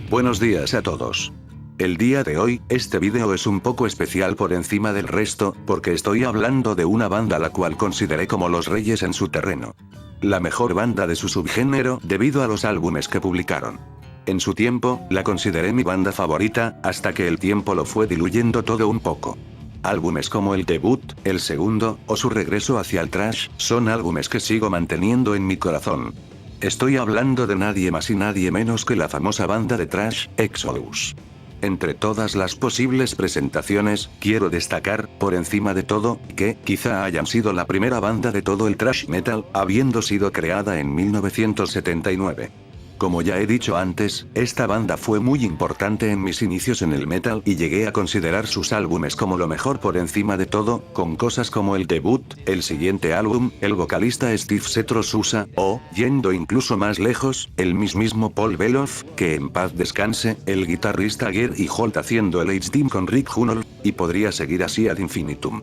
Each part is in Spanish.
Buenos días a todos. El día de hoy, este vídeo es un poco especial por encima del resto, porque estoy hablando de una banda la cual consideré como los reyes en su terreno. La mejor banda de su subgénero debido a los álbumes que publicaron. En su tiempo, la consideré mi banda favorita, hasta que el tiempo lo fue diluyendo todo un poco. Álbumes como el debut, el segundo, o su regreso hacia el thrash, son álbumes que sigo manteniendo en mi corazón. Estoy hablando de nadie más y nadie menos que la famosa banda de thrash, Exodus. Entre todas las posibles presentaciones, quiero destacar, por encima de todo, que, quizá hayan sido la primera banda de todo el thrash metal, habiendo sido creada en 1979. Como ya he dicho antes, esta banda fue muy importante en mis inicios en el metal y llegué a considerar sus álbumes como lo mejor por encima de todo, con cosas como el debut, el siguiente álbum, el vocalista Steve Setro Sousa, o, yendo incluso más lejos, el mismísimo Paul Beloff, que en paz descanse, el guitarrista Gary Holt haciendo el H-Team con Rick Hunold, y podría seguir así ad infinitum.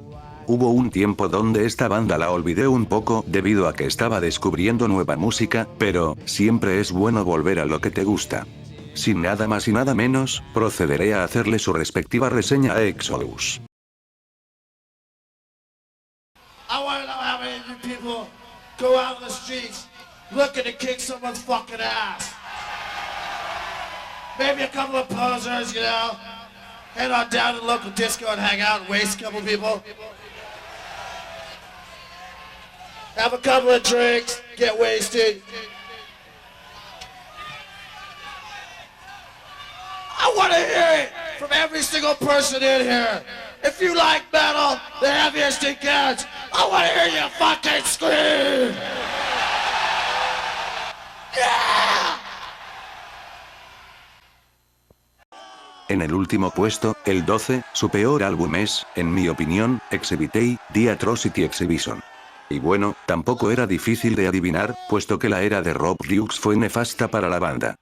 Hubo un tiempo donde esta banda la olvidé un poco debido a que estaba descubriendo nueva música, pero siempre es bueno volver a lo que te gusta. Sin nada más y nada menos, procederé a hacerle su respectiva reseña a Exodus. I want to know how many of you people go out in the streets looking to kick someone's fucking ass. Maybe a couple of posers, you know, head on down to the local disco and hang out and waste a couple people. Have a couple of drinks, get wasted. I want to hear it from every single person in here. If you like metal, the heaviest it gets, I want to hear you fucking scream. Yeah! En el último puesto, el 12, su peor álbum es, en mi opinión, Exhibit A, The Atrocity Exhibition. Y bueno, tampoco era difícil de adivinar, puesto que la era de Rob Dukes fue nefasta para la banda.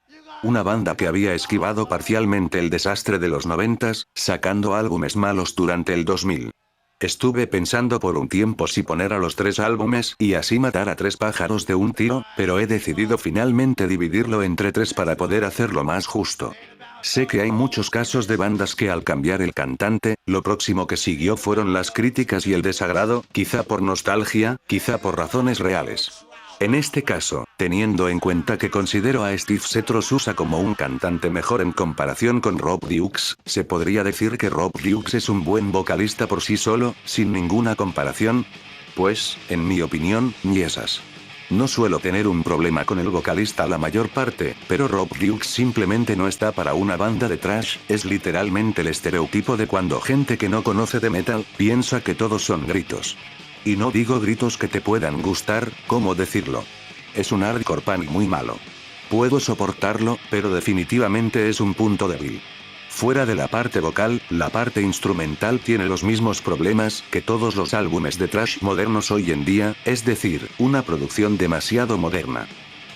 Una banda que había esquivado parcialmente el desastre de los 90s, sacando álbumes malos durante el 2000. Estuve pensando por un tiempo si poner a los 3 álbumes y así matar a 3 pájaros de un tiro, pero he decidido finalmente dividirlo entre 3 para poder hacerlo más justo. Sé que hay muchos casos de bandas que al cambiar el cantante, lo próximo que siguió fueron las críticas y el desagrado, quizá por nostalgia, quizá por razones reales. En este caso, teniendo en cuenta que considero a Steve Setro Sousa como un cantante mejor en comparación con Rob Dukes, se podría decir que Rob Dukes es un buen vocalista por sí solo, sin ninguna comparación. Pues, en mi opinión, ni esas. No suelo tener un problema con el vocalista la mayor parte, pero Rob Dukes simplemente no está para una banda de thrash, es literalmente el estereotipo de cuando gente que no conoce de metal, piensa que todos son gritos. Y no digo gritos que te puedan gustar, ¿cómo decirlo? Es un hardcore punk muy malo. Puedo soportarlo, pero definitivamente es un punto débil. Fuera de la parte vocal, la parte instrumental tiene los mismos problemas que todos los álbumes de thrash modernos hoy en día, es decir, una producción demasiado moderna.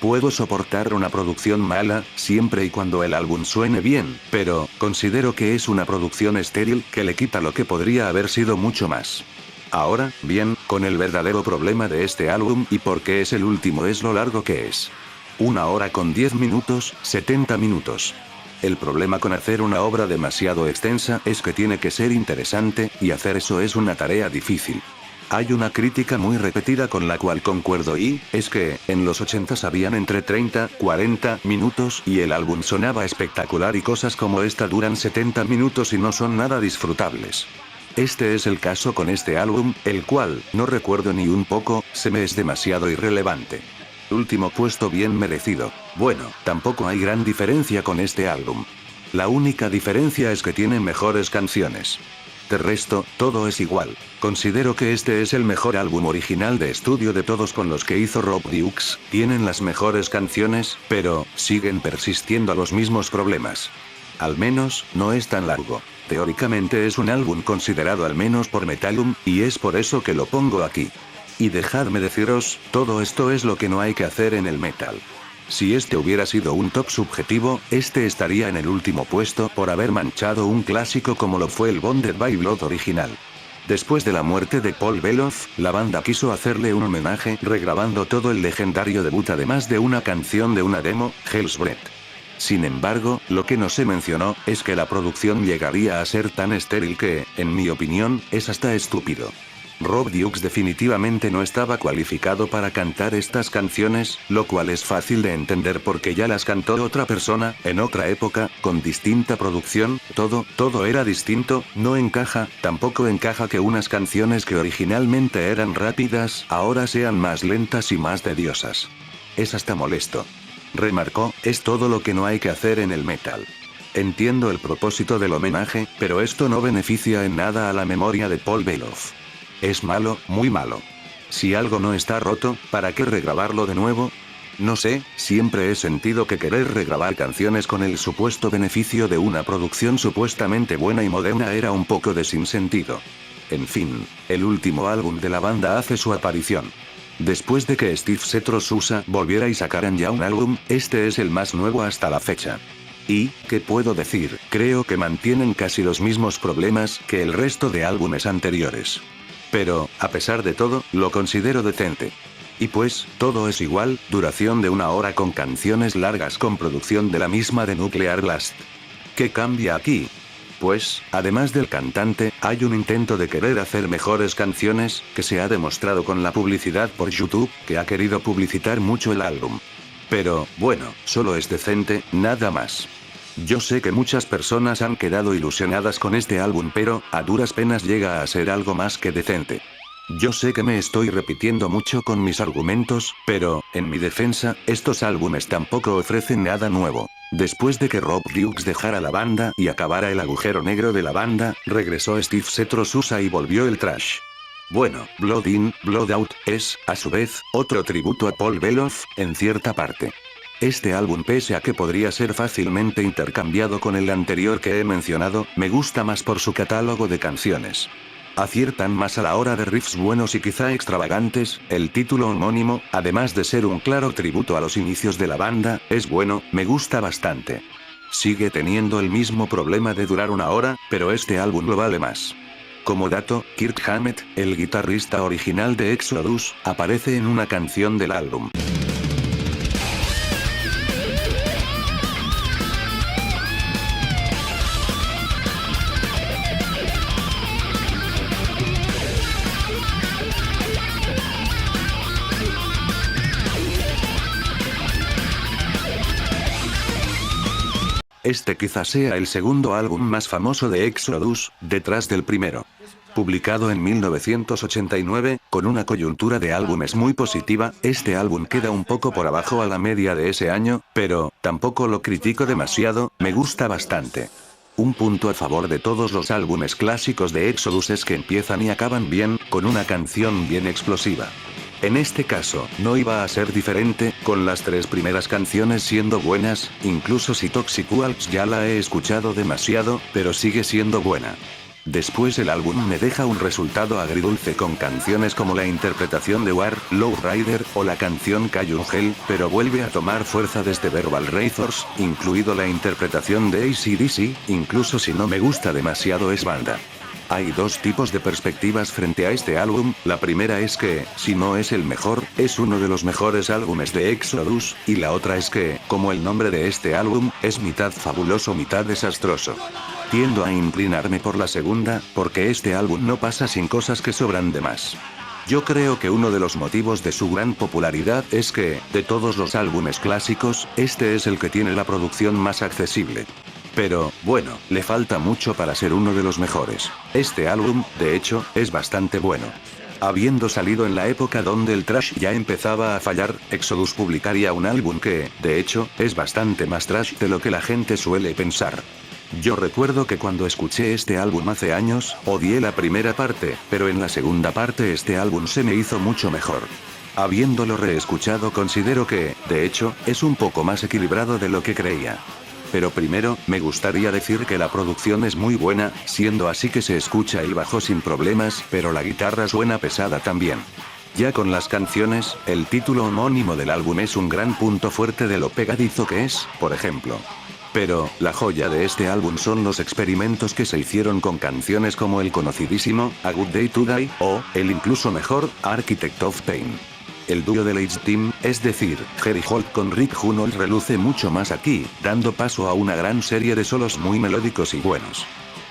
Puedo soportar una producción mala, siempre y cuando el álbum suene bien, pero considero que es una producción estéril que le quita lo que podría haber sido mucho más. Ahora, bien, con el verdadero problema de este álbum y por qué es el último es lo largo que es. 1 hora con 10 minutos, 70 minutos. El problema con hacer una obra demasiado extensa es que tiene que ser interesante, y hacer eso es una tarea difícil. Hay una crítica muy repetida con la cual concuerdo y, es que, en los 80s habían entre 30, 40 minutos y el álbum sonaba espectacular y cosas como esta duran 70 minutos y no son nada disfrutables. Este es el caso con este álbum, el cual, no recuerdo ni un poco, se me es demasiado irrelevante. Último puesto bien merecido. Bueno, tampoco hay gran diferencia con este álbum. La única diferencia es que tiene mejores canciones. De resto, todo es igual. Considero que este es el mejor álbum original de estudio de todos con los que hizo Rob Dukes, tienen las mejores canciones, pero, siguen persistiendo a los mismos problemas. Al menos, no es tan largo. Teóricamente es un álbum considerado al menos por Metallum, y es por eso que lo pongo aquí. Y dejadme deciros, todo esto es lo que no hay que hacer en el metal. Si este hubiera sido un top subjetivo, este estaría en el último puesto por haber manchado un clásico como lo fue el Bonded by Blood original. Después de la muerte de Paul Beloff, la banda quiso hacerle un homenaje regrabando todo el legendario debut además de una canción de una demo, Hell's Breath. Sin embargo, lo que no se mencionó, es que la producción llegaría a ser tan estéril que, en mi opinión, es hasta estúpido. Rob Dukes definitivamente no estaba cualificado para cantar estas canciones, lo cual es fácil de entender porque ya las cantó otra persona, en otra época, con distinta producción, todo era distinto, no encaja, tampoco encaja que unas canciones que originalmente eran rápidas, ahora sean más lentas y más tediosas. Es hasta molesto. Remarcó, es todo lo que no hay que hacer en el metal. Entiendo el propósito del homenaje, pero esto no beneficia en nada a la memoria de Paul Beloff. Es malo, muy malo. Si algo no está roto, ¿para qué regrabarlo de nuevo? No sé, siempre he sentido que querer regrabar canciones con el supuesto beneficio de una producción supuestamente buena y moderna era un poco de sinsentido. En fin, el último álbum de la banda hace su aparición. Después de que Steve Sousa volviera y sacaran ya un álbum, este es el más nuevo hasta la fecha. Y, ¿qué puedo decir? Creo que mantienen casi los mismos problemas que el resto de álbumes anteriores. Pero, a pesar de todo, lo considero decente. Y pues, todo es igual, duración de 1 hora con canciones largas con producción de la misma de Nuclear Blast. ¿Qué cambia aquí? Pues, además del cantante, hay un intento de querer hacer mejores canciones, que se ha demostrado con la publicidad por YouTube, que ha querido publicitar mucho el álbum. Pero, bueno, solo es decente, nada más. Yo sé que muchas personas han quedado ilusionadas con este álbum, pero, a duras penas llega a ser algo más que decente. Yo sé que me estoy repitiendo mucho con mis argumentos, pero, en mi defensa, estos álbumes tampoco ofrecen nada nuevo. Después de que Rob Dukes dejara la banda y acabara el agujero negro de la banda, regresó Steve Sousa y volvió el thrash. Bueno, Blood In, Blood Out, es, a su vez, otro tributo a Paul Beloff, en cierta parte. Este álbum, pese a que podría ser fácilmente intercambiado con el anterior que he mencionado, me gusta más por su catálogo de canciones. Aciertan más a la hora de riffs buenos y quizá extravagantes, el título homónimo, además de ser un claro tributo a los inicios de la banda, es bueno, me gusta bastante. Sigue teniendo el mismo problema de durar 1 hora, pero este álbum lo vale más. Como dato, Kirk Hammett, el guitarrista original de Exodus, aparece en una canción del álbum. Este quizás sea el segundo álbum más famoso de Exodus, detrás del primero. Publicado en 1989, con una coyuntura de álbumes muy positiva, este álbum queda un poco por abajo a la media de ese año, pero, tampoco lo critico demasiado, me gusta bastante. Un punto a favor de todos los álbumes clásicos de Exodus es que empiezan y acaban bien, con una canción bien explosiva. En este caso, no iba a ser diferente, con las 3 primeras canciones siendo buenas, incluso si Toxic Waltz ya la he escuchado demasiado, pero sigue siendo buena. Después el álbum me deja un resultado agridulce con canciones como la interpretación de War, Lowrider, o la canción Cayun Hell, pero vuelve a tomar fuerza desde Verbal Razors, incluido la interpretación de AC/DC, incluso si no me gusta demasiado es banda. Hay 2 tipos de perspectivas frente a este álbum, la primera es que, si no es el mejor, es uno de los mejores álbumes de Exodus, y la otra es que, como el nombre de este álbum, es mitad fabuloso mitad desastroso. Tiendo a inclinarme por la segunda, porque este álbum no pasa sin cosas que sobran de más. Yo creo que uno de los motivos de su gran popularidad es que, de todos los álbumes clásicos, este es el que tiene la producción más accesible. Pero, bueno, le falta mucho para ser uno de los mejores. Este álbum, de hecho, es bastante bueno. Habiendo salido en la época donde el thrash ya empezaba a fallar, Exodus publicaría un álbum que, de hecho, es bastante más thrash de lo que la gente suele pensar. Yo recuerdo que cuando escuché este álbum hace años, odié la primera parte, pero en la segunda parte este álbum se me hizo mucho mejor. Habiéndolo reescuchado considero que, de hecho, es un poco más equilibrado de lo que creía. Pero primero, me gustaría decir que la producción es muy buena, siendo así que se escucha el bajo sin problemas, pero la guitarra suena pesada también. Ya con las canciones, el título homónimo del álbum es un gran punto fuerte de lo pegadizo que es, por ejemplo. Pero, la joya de este álbum son los experimentos que se hicieron con canciones como el conocidísimo A Good Day to Die, o, el incluso mejor, Architect of Pain. El dúo del H-Team, es decir, Gary Holt con Rick Hunold reluce mucho más aquí, dando paso a una gran serie de solos muy melódicos y buenos.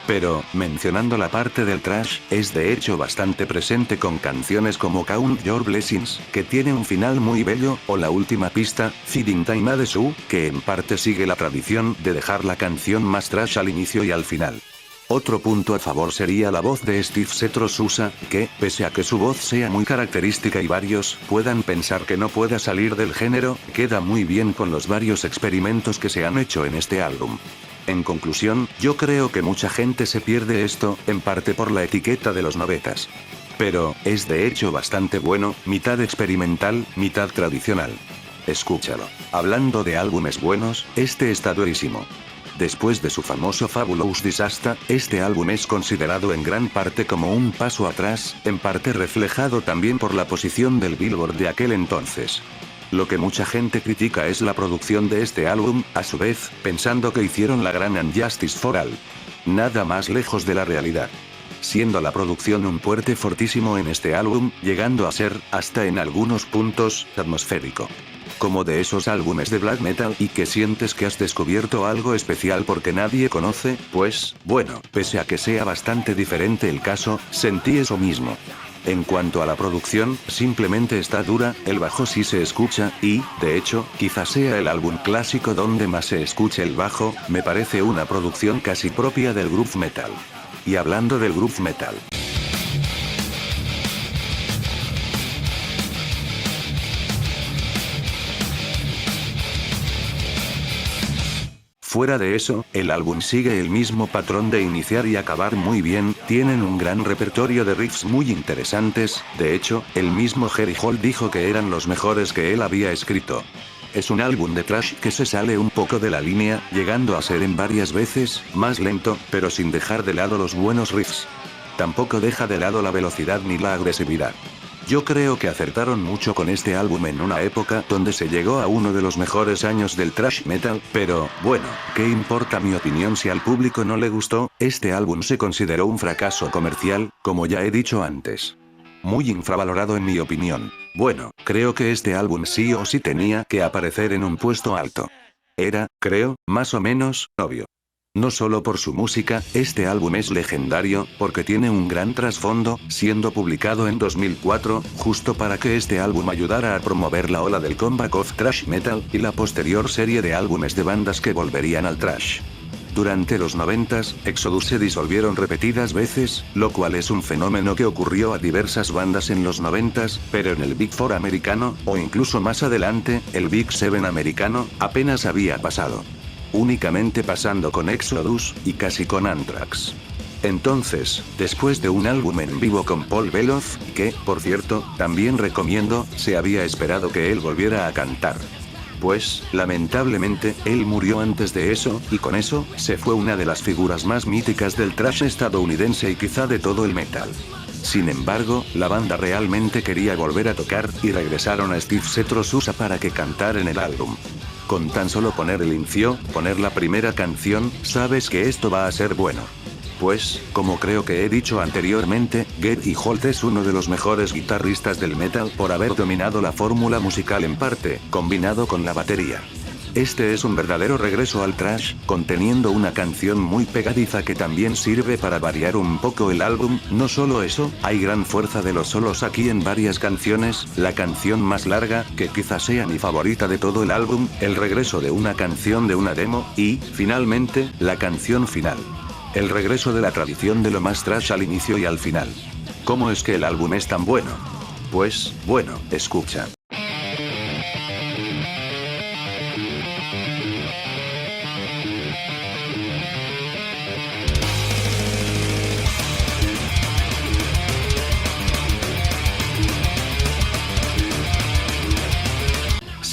Pero, mencionando la parte del thrash, es de hecho bastante presente con canciones como Count Your Blessings, que tiene un final muy bello, o la última pista, Feeding Time at the Zoo, que en parte sigue la tradición de dejar la canción más thrash al inicio y al final. Otro punto a favor sería la voz de Steve Setro Sousa, que, pese a que su voz sea muy característica y varios puedan pensar que no pueda salir del género, queda muy bien con los varios experimentos que se han hecho en este álbum. En conclusión, yo creo que mucha gente se pierde esto, en parte por la etiqueta de los novetas. Pero, es de hecho bastante bueno, mitad experimental, mitad tradicional. Escúchalo. Hablando de álbumes buenos, este está durísimo. Después de su famoso Fabulous Disaster, este álbum es considerado en gran parte como un paso atrás, en parte reflejado también por la posición del Billboard de aquel entonces. Lo que mucha gente critica es la producción de este álbum, a su vez, pensando que hicieron la gran And Justice for All. Nada más lejos de la realidad. Siendo la producción un fuerte fortísimo en este álbum, llegando a ser, hasta en algunos puntos, atmosférico. Como de esos álbumes de black metal y que sientes que has descubierto algo especial porque nadie conoce, pues, bueno, pese a que sea bastante diferente el caso, sentí eso mismo. En cuanto a la producción, simplemente está dura, el bajo sí se escucha, y, de hecho, quizás sea el álbum clásico donde más se escuche el bajo, me parece una producción casi propia del groove metal. Y hablando del groove metal. Fuera de eso, el álbum sigue el mismo patrón de iniciar y acabar muy bien, tienen un gran repertorio de riffs muy interesantes, de hecho, el mismo Gary Holt dijo que eran los mejores que él había escrito. Es un álbum de thrash que se sale un poco de la línea, llegando a ser en varias veces, más lento, pero sin dejar de lado los buenos riffs. Tampoco deja de lado la velocidad ni la agresividad. Yo creo que acertaron mucho con este álbum en una época donde se llegó a uno de los mejores años del thrash metal, pero, bueno, ¿qué importa mi opinión si al público no le gustó? Este álbum se consideró un fracaso comercial, como ya he dicho antes. Muy infravalorado en mi opinión. Bueno, creo que este álbum sí o sí tenía que aparecer en un puesto alto. Era, creo, más o menos, obvio. No solo por su música, este álbum es legendario, porque tiene un gran trasfondo, siendo publicado en 2004, justo para que este álbum ayudara a promover la ola del comeback of thrash metal, y la posterior serie de álbumes de bandas que volverían al thrash. Durante los 90s, Exodus se disolvieron repetidas veces, lo cual es un fenómeno que ocurrió a diversas bandas en los 90s, pero en el Big Four americano, o incluso más adelante, el Big Seven americano, apenas había pasado. Únicamente pasando con Exodus, y casi con Anthrax. Entonces, después de un álbum en vivo con Paul Beloff, que, por cierto, también recomiendo, se había esperado que él volviera a cantar. Pues, lamentablemente, él murió antes de eso, y con eso, se fue una de las figuras más míticas del thrash estadounidense y quizá de todo el metal. Sin embargo, la banda realmente quería volver a tocar, y regresaron a Steve Setro Sousa para que cantara en el álbum. Con tan solo poner el inicio, poner la primera canción, sabes que esto va a ser bueno. Pues, como creo que he dicho anteriormente, Gary Holt es uno de los mejores guitarristas del metal por haber dominado la fórmula musical en parte, combinado con la batería. Este es un verdadero regreso al thrash, conteniendo una canción muy pegadiza que también sirve para variar un poco el álbum. No solo eso, hay gran fuerza de los solos aquí en varias canciones, la canción más larga, que quizás sea mi favorita de todo el álbum, el regreso de una canción de una demo, y, finalmente, la canción final. El regreso de la tradición de lo más thrash al inicio y al final. ¿Cómo es que el álbum es tan bueno? Pues, bueno, escucha.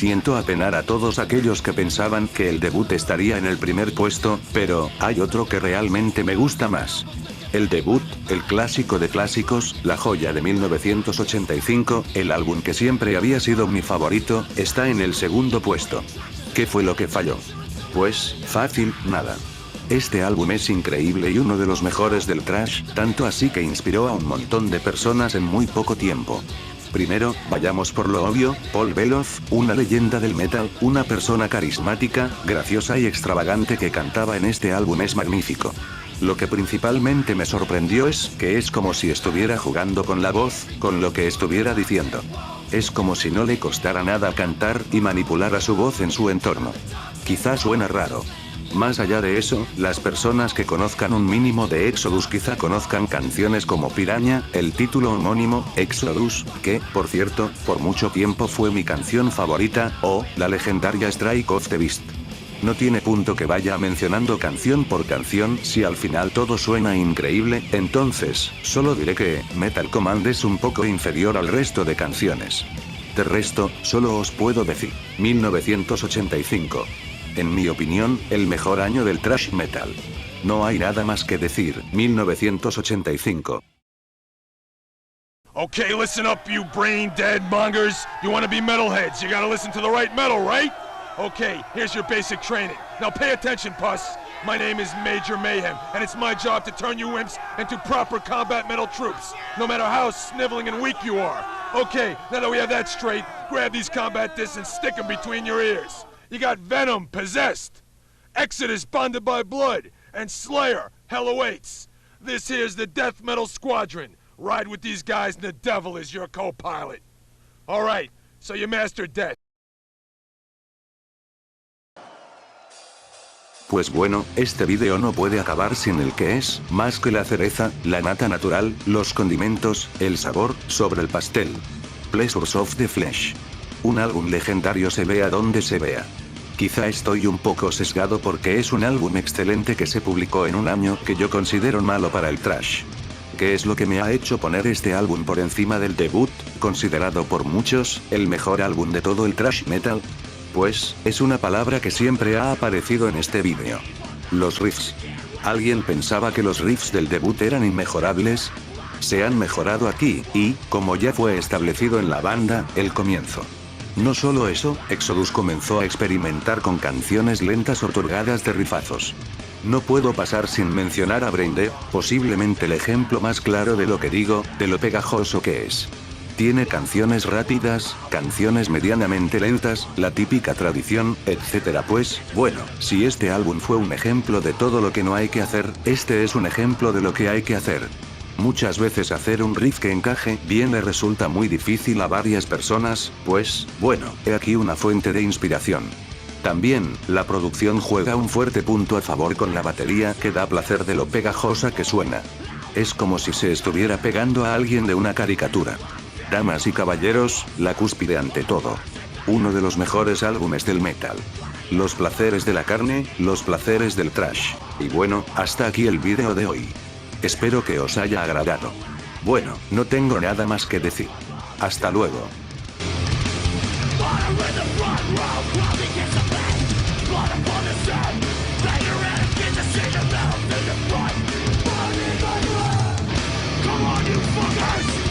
Siento apenar a todos aquellos que pensaban que el debut estaría en el primer puesto, pero, hay otro que realmente me gusta más. El debut, el clásico de clásicos, la joya de 1985, el álbum que siempre había sido mi favorito, está en el segundo puesto. ¿Qué fue lo que falló? Pues, fácil, nada. Este álbum es increíble y uno de los mejores del thrash, tanto así que inspiró a un montón de personas en muy poco tiempo. Primero, vayamos por lo obvio, Paul Beloff, una leyenda del metal, una persona carismática, graciosa y extravagante que cantaba en este álbum es magnífico. Lo que principalmente me sorprendió es que es como si estuviera jugando con la voz, con lo que estuviera diciendo. Es como si no le costara nada cantar y manipular a su voz en su entorno. Quizás suena raro. Más allá de eso, las personas que conozcan un mínimo de Exodus quizá conozcan canciones como Piraña, el título homónimo, Exodus, que, por cierto, por mucho tiempo fue mi canción favorita, o la legendaria Strike of the Beast. No tiene punto que vaya mencionando canción por canción si al final todo suena increíble, entonces, solo diré que Metal Command es un poco inferior al resto de canciones. De resto, solo os puedo decir, 1985. En mi opinión, el mejor año del thrash metal. No hay nada más que decir, 1985. Okay, listen up, you brain-dead mongers. You want to be metalheads, you gotta listen to the right metal, right? Okay, here's your basic training. Now pay attention, puss. My name is Major Mayhem, and it's my job to turn you imps into proper combat metal troops, no matter how sniveling and weak you are. Okay, now that we have that straight, grab these combat discs and stick them between your ears. You got Venom, Possessed, Exodus, Bonded by Blood, and Slayer, Hell Awaits. This here's the Death Metal Squadron. Ride with these guys and the devil is your co-pilot. Alright, so you mastered Death. Pues bueno, este vídeo no puede acabar sin el que es, más que la cereza, la nata natural, los condimentos, el sabor, sobre el pastel. Pleasures of the Flesh. Un álbum legendario se vea donde se vea. Quizá estoy un poco sesgado porque es un álbum excelente que se publicó en un año que yo considero malo para el thrash. ¿Qué es lo que me ha hecho poner este álbum por encima del debut, considerado por muchos, el mejor álbum de todo el thrash metal? Pues, es una palabra que siempre ha aparecido en este vídeo. Los riffs. ¿Alguien pensaba que los riffs del debut eran inmejorables? Se han mejorado aquí, y, como ya fue establecido en la banda, el comienzo. No solo eso, Exodus comenzó a experimentar con canciones lentas otorgadas de rifazos. No puedo pasar sin mencionar a Braindead, posiblemente el ejemplo más claro de lo que digo, de lo pegajoso que es. Tiene canciones rápidas, canciones medianamente lentas, la típica tradición, etc. Pues, bueno, si este álbum fue un ejemplo de todo lo que no hay que hacer, este es un ejemplo de lo que hay que hacer. Muchas veces hacer un riff que encaje bien le resulta muy difícil a varias personas, pues, bueno, he aquí una fuente de inspiración. También, la producción juega un fuerte punto a favor con la batería que da placer de lo pegajosa que suena. Es como si se estuviera pegando a alguien de una caricatura. Damas y caballeros, la cúspide ante todo. Uno de los mejores álbumes del metal. Los placeres de la carne, los placeres del thrash. Y bueno, hasta aquí el vídeo de hoy. Espero que os haya agradado. Bueno, no tengo nada más que decir. Hasta luego. Come on, you fuckers!